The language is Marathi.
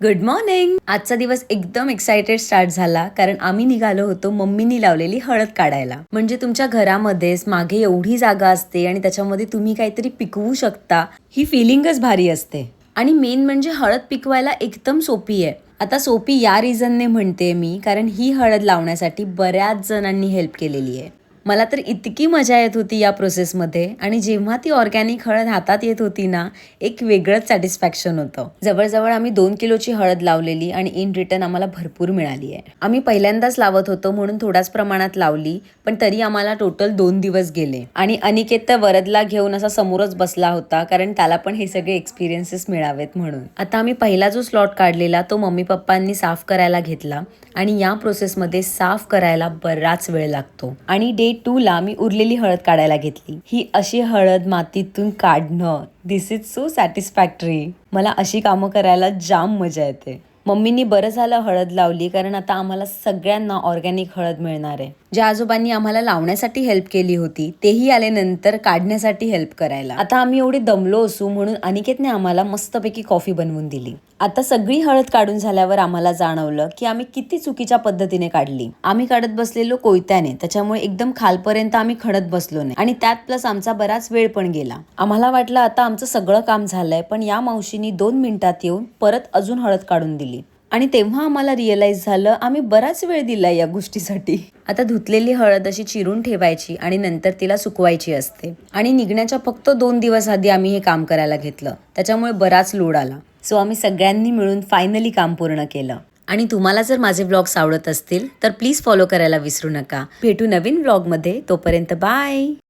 Good morning. आजचा दिवस एकदम एक्साइटेड स्टार्ट झाला कारण आम्ही निघालो होतो मम्मीनी लावलेली हळद काढायला. म्हणजे तुमच्या घरामध्येच मागे एवढी जागा असते आणि त्याच्यामध्ये तुम्ही काहीतरी पिकवू शकता, ही फिलिंगच भारी असते. आणि मेन म्हणजे हळद पिकवायला एकदम सोपी आहे. आता सोपी या रिझनने म्हणते मी कारण ही हळद लावण्यासाठी बऱ्याच जणांनी हेल्प केलेली आहे. मला तर इतकी मजा येत होती या प्रोसेसमध्ये. आणि जेव्हा ती ऑर्गॅनिक हळद हातात येत होती ना, एक वेगळंच सॅटिस्फॅक्शन होतं. जवळजवळ आम्ही 2 किलोची हळद लावलेली आणि इन रिटर्न आम्हाला भरपूर मिळाली आहे. आम्ही पहिल्यांदाच लावत होतो म्हणून थोड्याच प्रमाणात लावली, पण तरी आम्हाला टोटल 2 दिवस गेले. आणि अनिकेत तर वरदला घेऊन असा समोरच बसला होता कारण त्याला पण हे सगळे एक्सपिरियन्सेस मिळावेत म्हणून. आता आम्ही पहिला जो स्लॉट काढलेला तो मम्मी पप्पांनी साफ करायला घेतला. आणि या प्रोसेसमध्ये साफ करायला बराच वेळ लागतो. आणि डे 2 ला मी उरलेली हळद काढायला घेतली. ही अशी हळद मातीतून काढणं, दिस इज सो सॅटिस्फॅक्टरी. मला अशी कामं करायला जाम मजा येते. मम्मीनी बरं झालं हळद लावली कारण आता आम्हाला सगळ्यांना ऑर्गॅनिक हळद मिळणार आहे. ज्या आजोबांनी आम्हाला लावण्यासाठी हेल्प केली होती तेही आले नंतर काढण्यासाठी हेल्प करायला. आता आम्ही एवढे दमलो असू म्हणून अनिकेतने आम्हाला मस्तपैकी कॉफी बनवून दिली. आता सगळी हळद काढून झाल्यावर आम्हाला जाणवलं की आम्ही किती चुकीच्या पद्धतीने काढली. आम्ही काढत बसलेलो कोयत्याने, त्याच्यामुळे एकदम खालपर्यंत आम्ही खणत बसलो नाही आणि त्यात प्लस आमचा बराच वेळ पण गेला. आम्हाला वाटलं आता आमचं सगळं काम झालंय, पण या मावशीनी 2 मिनिटात येऊन परत अजून हळद काढून दिली. आणि तेव्हा आम्हाला रिअलाइज झालं आम्ही बराच वेळ दिलाय या गोष्टीसाठी. आता धुतलेली हळद अशी चिरून ठेवायची आणि नंतर तिला सुकवायची असते. आणि निघण्याच्या फक्त 2 दिवस आधी आम्ही हे काम करायला घेतलं, त्याच्यामुळे बराच लोड आला. सो आम्ही सगळ्यांनी मिळून फायनली काम पूर्ण केलं. आणि तुम्हाला जर माझे व्लॉग्स आवडत असतील तर प्लीज फॉलो करायला विसरू नका. भेटू नवीन व्लॉगमध्ये. तोपर्यंत बाय.